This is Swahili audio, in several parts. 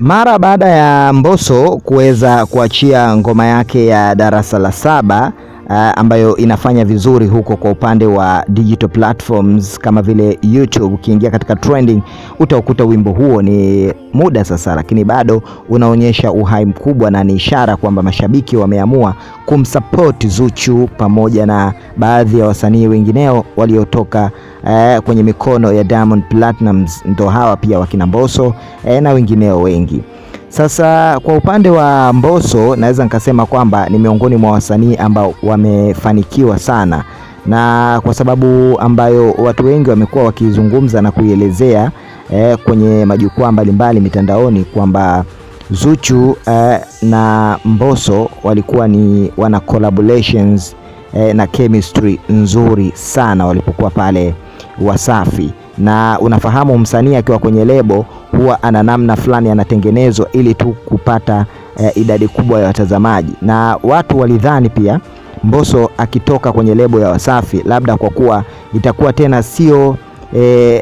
Mara baada ya Mbosso kuweza kuachia ngoma yake ya Darasa la Saba ambayo inafanya vizuri huko kwa upande wa digital platforms kama vile YouTube, ukiingia katika trending utakuta wimbo huo ni muda sasa, lakini bado unaonyesha uhai mkubwa na ni ishara kwamba mashabiki wameamua kumsupport Zuchu pamoja na baadhi ya wasanii wengineo waliotoka kwenye mikono ya Diamond Platnumz, ndo hawa pia wakina Mbosso na wengineo wengi. Sasa kwa upande wa Mbosso naweza nikasema kwamba ni miongoni mwa wasanii ambao wamefanikiwa sana, na kwa sababu ambayo watu wengi wamekuwa wakizungumza na kuielezea kwenye majukwaa mbalimbali mitandaoni kwamba Zuchu na Mbosso walikuwa ni wana collaborations na chemistry nzuri sana walipokuwa pale Wasafi, na unafahamu msanii akiwa kwenye lebo huwa ana namna fulani anatengenezwa ili tu kupata idadi kubwa ya watazamaji, na watu walidhani pia Mbosso akitoka kwenye lebo ya Wasafi labda kwa kuwa itakuwa tena sio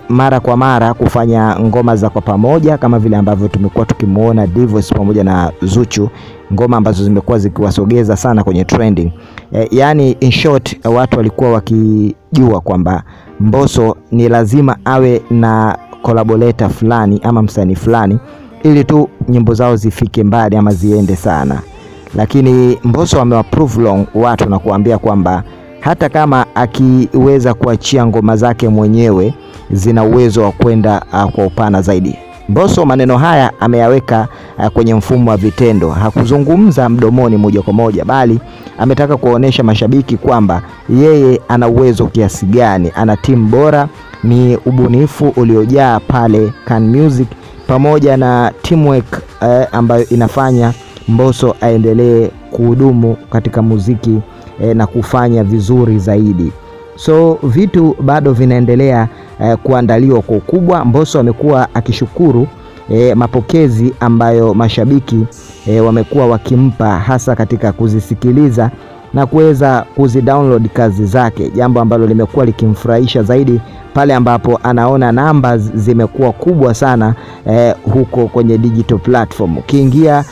mara kwa mara kufanya ngoma za kwa pamoja kama vile ambavyo tumekuwa tukimuona Divoice pamoja na Zuchu, ngoma ambazo zimekuwa zikiwasogeza sana kwenye trending. Yani in short, watu walikuwa wakijua kwamba Mbosso ni lazima awe na collaborator fulani ama msanii fulani ili tu nyimbo zao zifike mbali ama ziende sana, lakini Mbosso amewaprove long watu na kuambia kwamba hata kama akiweza kuachia ngoma zake mwenyewe zina uwezo wa kwenda kwa upana zaidi. Mbosso maneno haya ameyaweka kwenye mfumo wa vitendo, hakuzungumza mdomoni moja kwa moja, bali ametaka kuonesha mashabiki kwamba yeye ana uwezo kiasi gani, ana timu bora, ni ubunifu uliojaa pale Can Music pamoja na teamwork ambayo inafanya Mbosso aendelee kuhudumu katika muziki na kufanya vizuri zaidi. So vitu bado vinaendelea kuandaliwa kwa ukubwa. Mbosso amekuwa akishukuru mapokezi ambayo mashabiki wamekuwa wakimpa, hasa katika kuzisikiliza na kuweza kuzidownload kazi zake, jambo ambalo limekuwa likimfurahisha zaidi pale ambapo anaona namba zimekuwa kubwa sana huko kwenye digital platform. Ukiingia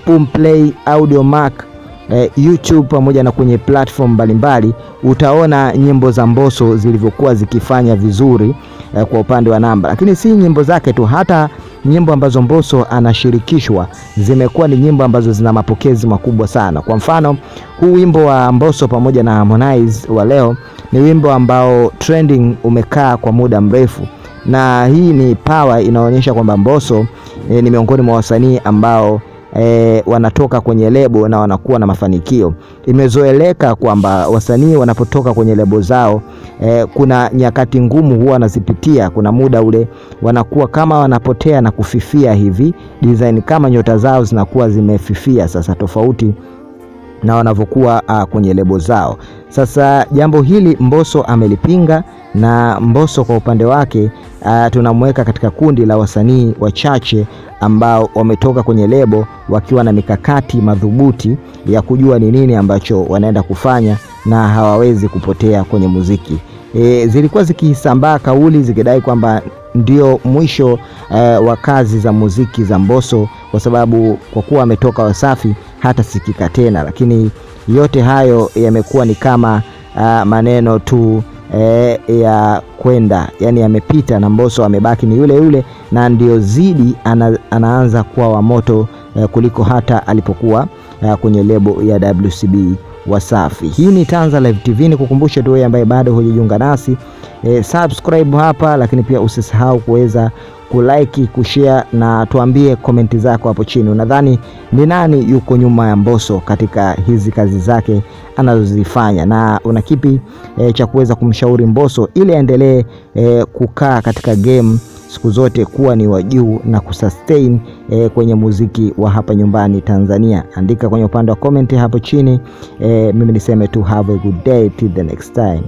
Boomplay, Audiomack, YouTube pamoja na kwenye platform mbalimbali utaona nyimbo za Mbosso zilivyokuwa zikifanya vizuri kwa upande wa namba. Lakini si nyimbo zake tu, hata nyimbo ambazo Mbosso anashirikishwa zimekuwa ni nyimbo ambazo zina mapokezi makubwa sana. Kwa mfano, huu wimbo wa Mbosso pamoja na Harmonize wa leo ni wimbo ambao trending umekaa kwa muda mrefu, na hii ni power inaonyesha kwamba Mbosso ni miongoni mwa wasanii ambao wanatoka kwenye lebo na wanakuwa na mafanikio. Imezoeleka kwamba wasanii wanapotoka kwenye lebo zao kuna nyakati ngumu huwa wanazipitia. Kuna muda ule wanakuwa kama wanapotea na kufifia hivi, design kama nyota zao zinakuwa zimefifia sasa, tofauti na wanavyokuwa kwenye lebo zao. Sasa jambo hili Mbosso amelipinga, na Mbosso kwa upande wake tunamweka katika kundi la wasanii wachache ambao wametoka kwenye lebo wakiwa na mikakati madhubuti ya kujua ni nini ambacho wanaenda kufanya na hawawezi kupotea kwenye muziki. Zilikuwa zikisambaa kauli zikidai kwamba ndio mwisho wa kazi za muziki za Mbosso, kwa sababu kwa kuwa ametoka Wasafi hata sikika tena, lakini yote hayo yamekuwa ni kama maneno tu ya kwenda, yani yamepita, na Mbosso amebaki ni yule yule, na ndio zidi anaanza kuwa wa moto kuliko hata alipokuwa kwenye lebo ya WCB Wasafi. Hii ni Tanza Live TV, ni kukumbusha tu wewe ambaye bado hujajiunga nasi subscribe hapa, lakini pia usisahau kuweza kulike, kushare na tuambie komenti zako hapo chini. Unadhani ni nani yuko nyuma ya Mbosso katika hizi kazi zake anazozifanya, na una kipi cha kuweza kumshauri Mbosso ili aendelee kukaa katika game siku zote, kuwa ni wa juu na kusustain kwenye muziki wa hapa nyumbani Tanzania? Andika kwenye upande wa comment hapo chini. Mimi niseme tu have a good day till the next time.